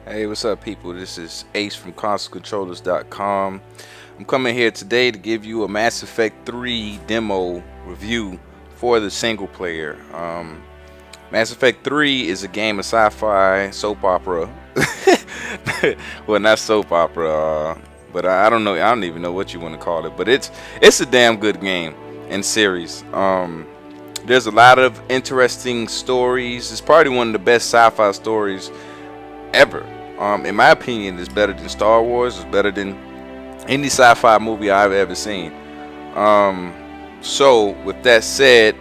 Hey, what's up, people? This is Ace from ConsoleControllers.com. I'm coming here today to give you a Mass Effect 3 demo review for the single player. Mass Effect 3 is a game of sci-fi soap opera. Well, not soap opera, but I don't know. I don't even know what you want to call it. But it's a damn good game and series. There's a lot of interesting stories. It's probably one of the best sci-fi stories ever. In my opinion, it's better than Star Wars. It's better than any sci-fi movie I've ever seen. So with that said,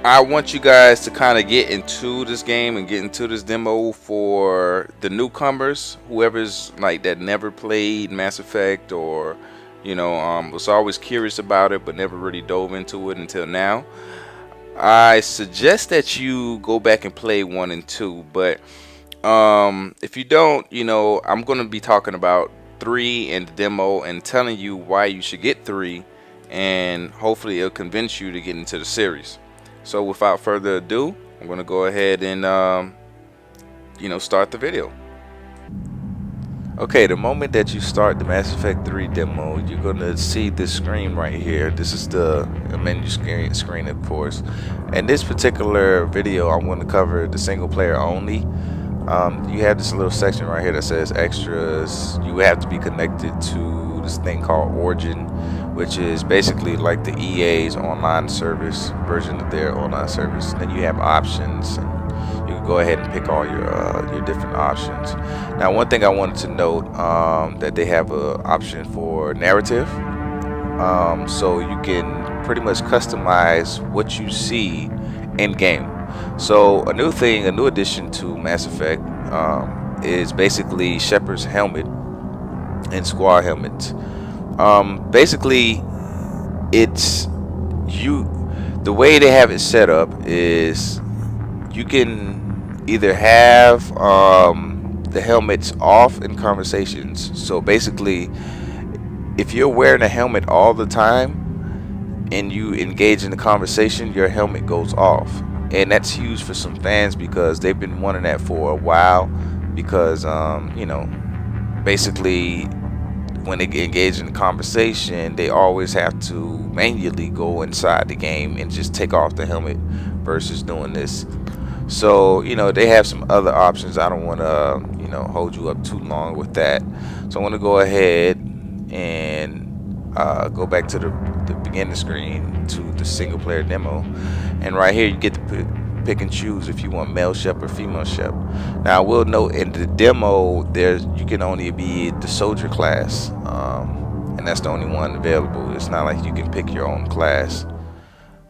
I want you guys to kind of get into this game and get into this demo for the newcomers, whoever's like that never played Mass Effect or was always curious about it but never really dove into it until now. I suggest that you go back and play 1 and 2, but if you don't, I'm going to be talking about 3 in the demo and telling you why you should get 3, and hopefully it'll convince you to get into the series. So without further ado, I'm going to go ahead and start the video. Okay, the moment that you start the Mass Effect 3 demo, you're going to see this screen right here. This is the menu screen, of course. In this particular video, I'm going to cover the single player only. You have this little section right here that says extras. You have to be connected to this thing called Origin, which is basically like the EA's online service version of their online service. Then you have options, and you can go ahead and pick all your different options. Now, one thing I wanted to note, that they have an option for narrative, so you can pretty much customize what you see in game. So a new addition to Mass Effect is basically Shepard's helmet and Squad helmets. Basically, it's the way they have it set up is you can either have the helmets off in conversations. So basically, if you're wearing a helmet all the time and you engage in the conversation, your helmet goes off. And that's huge for some fans because they've been wanting that for a while. Because basically, when they engage in the conversation, they always have to manually go inside the game and just take off the helmet versus doing this. So they have some other options. I don't want to hold you up too long with that. So I want to go ahead and go back to the beginning screen to the single player demo, and right here you get to pick and choose if you want male Shep or female Shep. Now I will note in the demo you can only be the soldier class, and that's the only one available. It's not like you can pick your own class.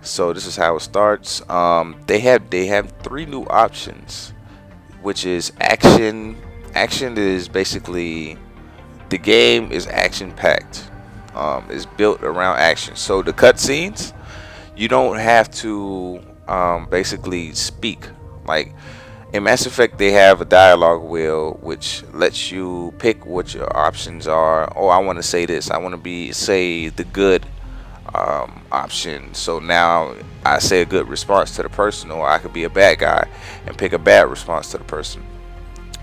So this is how it starts. They have 3 new options, which is action. Action is basically the game is action packed. Is built around action. So the cutscenes, you don't have to basically speak. Like in Mass Effect, they have a dialogue wheel which lets you pick what your options are. Oh, I want to say this. I want to say the good option. So now I say a good response to the person, or I could be a bad guy and pick a bad response to the person.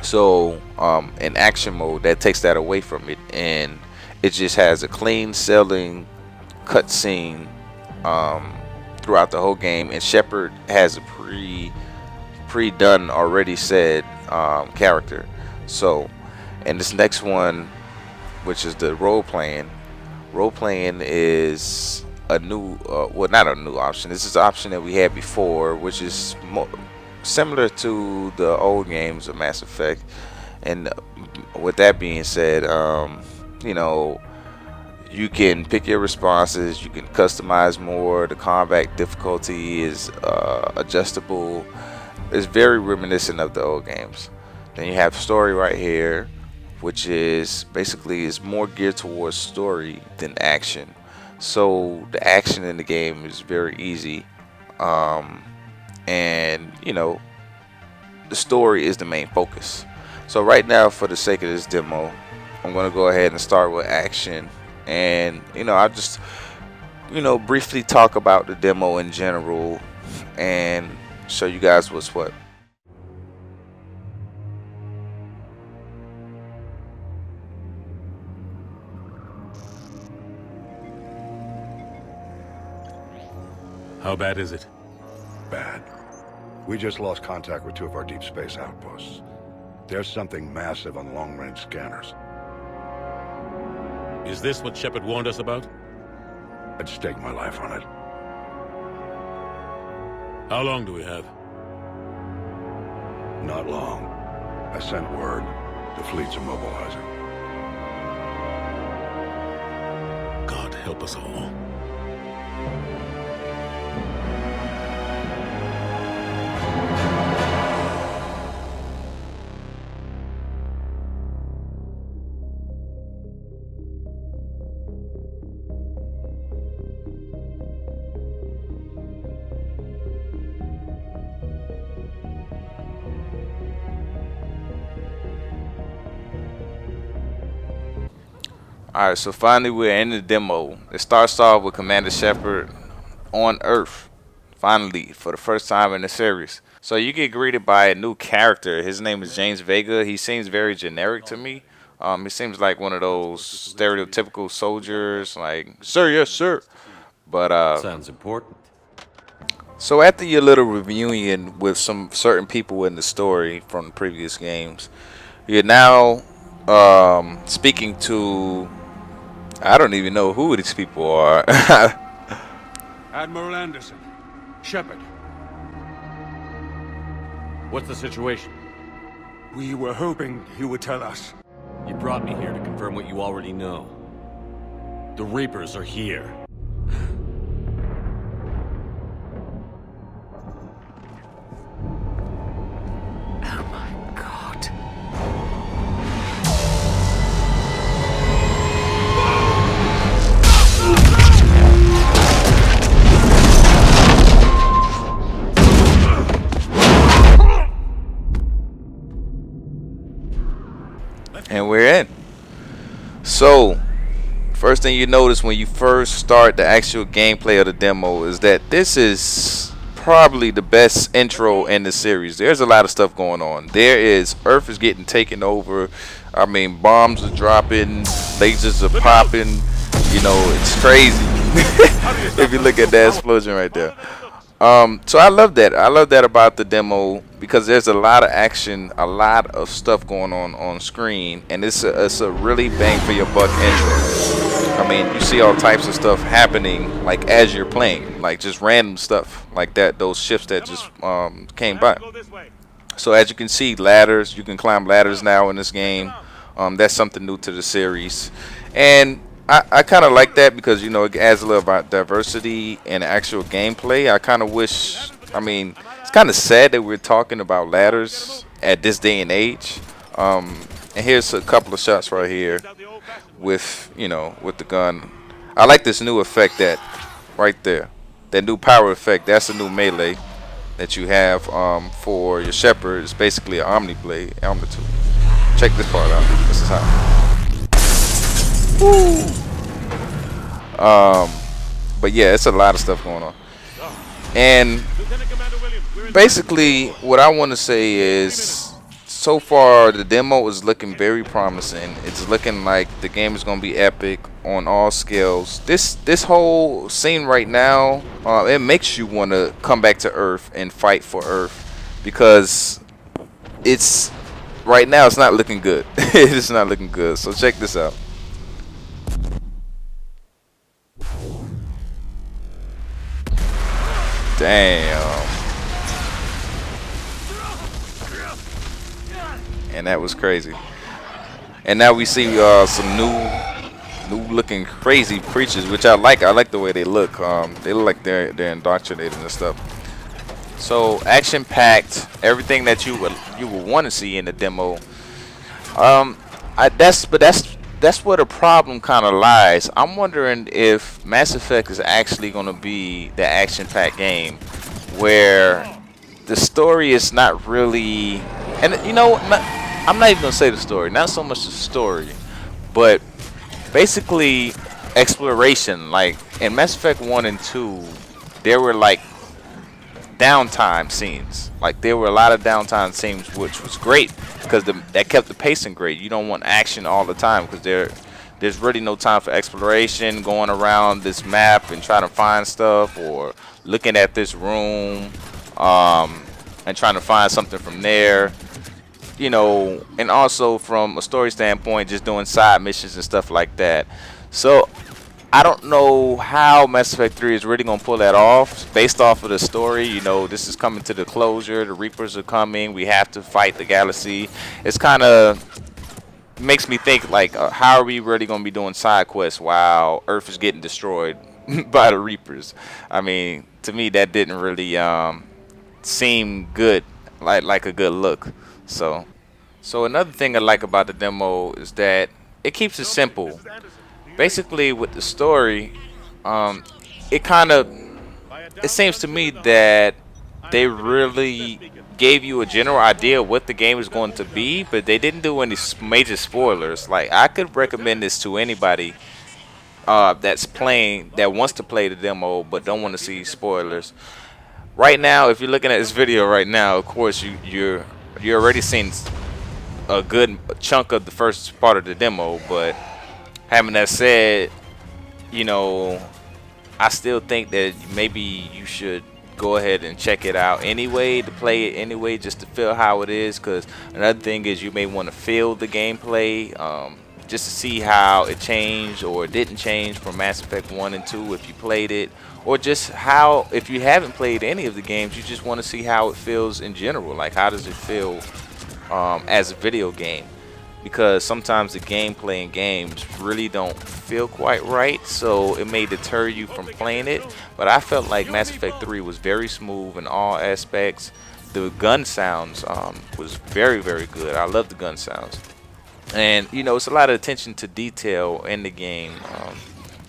So in action mode, that takes that away from it, and it just has a clean sailing cutscene throughout the whole game. And Shepard has a pre-done already said character. So, and this next one, which is the role playing is a new, well, not a new option. This is an option that we had before, which is similar to the old games of Mass Effect. And with that being said, you can pick your responses, you can customize more. The combat difficulty is adjustable. It's very reminiscent of the old games. Then you have story right here, which is basically is more geared towards story than action. So the action in the game is very easy, and the story is the main focus. So right now, for the sake of this demo, I'm going to go ahead and start with action, and I'll just briefly talk about the demo in general and show you guys what's what. How bad is it? Bad. We just lost contact with 2 of our deep space outposts. There's something massive on long-range scanners. Is this what Shepard warned us about? I'd stake my life on it. How long do we have? Not long. I sent word. The fleet's immobilizing. God help us all. Alright, so finally we're in the demo. It starts off with Commander Shepard on Earth. Finally, for the first time in the series. So you get greeted by a new character. His name is James Vega. He seems very generic to me. He seems like one of those stereotypical soldiers, like, sir, yes, sir. But sounds important. so after your little reunion with some certain people in the story from the previous games, you're now speaking to, I don't even know who these people are. Admiral Anderson. Shepard. What's the situation? We were hoping you would tell us. You brought me here to confirm what you already know. The Reapers are here. Oh my God. And we're in. So, first thing you notice when you first start the actual gameplay of the demo is that this is probably the best intro in the series. There's a lot of stuff going on. Earth is getting taken over. I mean, bombs are dropping, lasers are popping. You know, it's crazy. If you look at that explosion right there. So I love that. I love that about the demo because there's a lot of action, a lot of stuff going on screen, and it's a really bang for your buck intro. I mean, you see all types of stuff happening like as you're playing, like just random stuff like that. Those ships that just came by. So as you can see, ladders. You can climb ladders now in this game. That's something new to the series, and I kind of like that because, you know, it adds a little about diversity in actual gameplay. I kind of wish, I mean, it's kind of sad that we're talking about ladders at this day and age. And here's a couple of shots right here with, you know, with the gun. I like this new effect that right there, that new power effect. That's a new melee that you have for your Shepard. It's basically an Omni blade, Omnitude. Check this part out. This is how. Woo. But yeah, it's a lot of stuff going on, and basically what I want to say is, so far the demo is looking very promising. It's looking like the game is going to be epic on all scales. This whole scene right now, it makes you want to come back to Earth and fight for Earth, because it's right now it's not looking good. It's not looking good. So check this out. Damn. And that was crazy. And now we see some new looking crazy creatures, which I like. I like the way they look. They look like they're indoctrinated and stuff. So action packed, everything that you would want to see in the demo. That's where the problem kind of lies. I'm wondering if Mass Effect is actually going to be the action-packed game where the story is not really, and you know, I'm not even going to say the story, not so much the story, but basically exploration. Like in Mass Effect 1 and 2, there were like downtime scenes. Like there were a lot of downtime scenes, which was great because that kept the pacing great. You don't want action all the time because There's really no time for exploration, going around this map and trying to find stuff, or looking at this room and trying to find something from there. You know, and also from a story standpoint, just doing side missions and stuff like that. So I don't know how Mass Effect 3 is really gonna pull that off based off of the story. You know, this is coming to the closure. The Reapers are coming. We have to fight the galaxy. It's kind of makes me think like, how are we really gonna be doing side quests while Earth is getting destroyed by the Reapers? I mean, to me, that didn't really seem good, like a good look. So another thing I like about the demo is that it keeps it simple. Basically, with the story, it kind of it seems to me that they really gave you a general idea of what the game is going to be, but they didn't do any major spoilers. Like, I could recommend this to anybody that wants to play the demo but don't want to see spoilers. Right now, if you're looking at this video right now, of course you're already seen a good chunk of the first part of the demo, but having that said, you know, I still think that maybe you should go ahead and check it out anyway, to play it anyway, just to feel how it is. Because another thing is, you may want to feel the gameplay, just to see how it changed or didn't change from Mass Effect 1 and 2 if you played it, or just how, if you haven't played any of the games, you just want to see how it feels in general. Like, how does it feel as a video game? Because sometimes the gameplay in games really don't feel quite right, so it may deter you from playing it. But I felt like Mass Effect 3 was very smooth in all aspects. The gun sounds was very, very good. I love the gun sounds. And, you know, it's a lot of attention to detail in the game.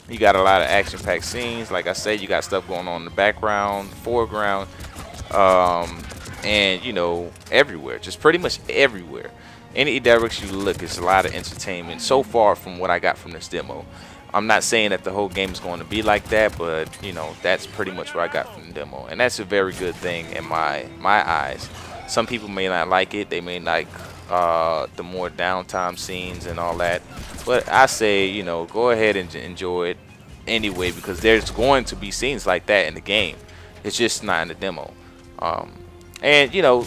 You got a lot of action-packed scenes. Like I said, you got stuff going on in the background, foreground, and, you know, everywhere. Just pretty much everywhere. Any direction you look, it's a lot of entertainment so far from what I got from this demo. I'm not saying that the whole game is going to be like that, but, you know, that's pretty much what I got from the demo. And that's a very good thing in my eyes. Some people may not like it. They may like the more downtime scenes and all that. But I say, you know, go ahead and enjoy it anyway, because there's going to be scenes like that in the game. It's just not in the demo. And, you know,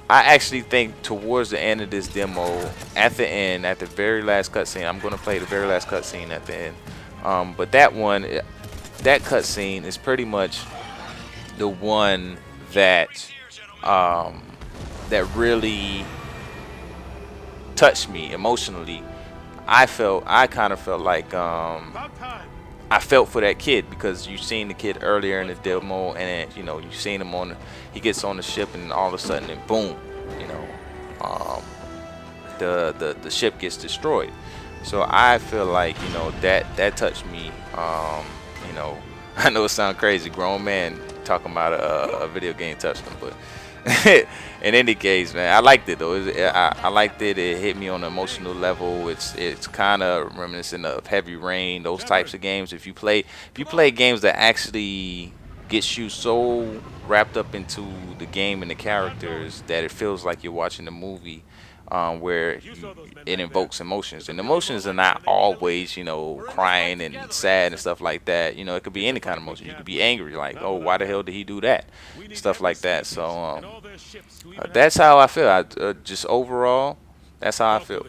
I actually think towards the end of this demo, at the end, at the very last cutscene, I'm going to play the very last cutscene at the end. But that one, that cutscene is pretty much the one that that really touched me emotionally. I kind of felt like I felt for that kid, because you've seen the kid earlier in the demo, and you know, you've seen him he gets on the ship, and all of a sudden, and boom, you know, the ship gets destroyed. So I feel like, you know, that touched me. You know, I know it sounds crazy, grown man talking about a video game touched him, but in any case, man, I liked it though. I liked it. It hit me on an emotional level. It's kind of reminiscent of Heavy Rain, those types of games. If you play games that actually gets you so wrapped up into the game and the characters that it feels like you're watching a movie, where it invokes emotions. And emotions are not always, you know, crying and sad and stuff like that. You know, it could be any kind of emotion. You could be angry, like, oh, why the hell did he do that? Stuff like that. So that's how I feel. Just overall, that's how I feel.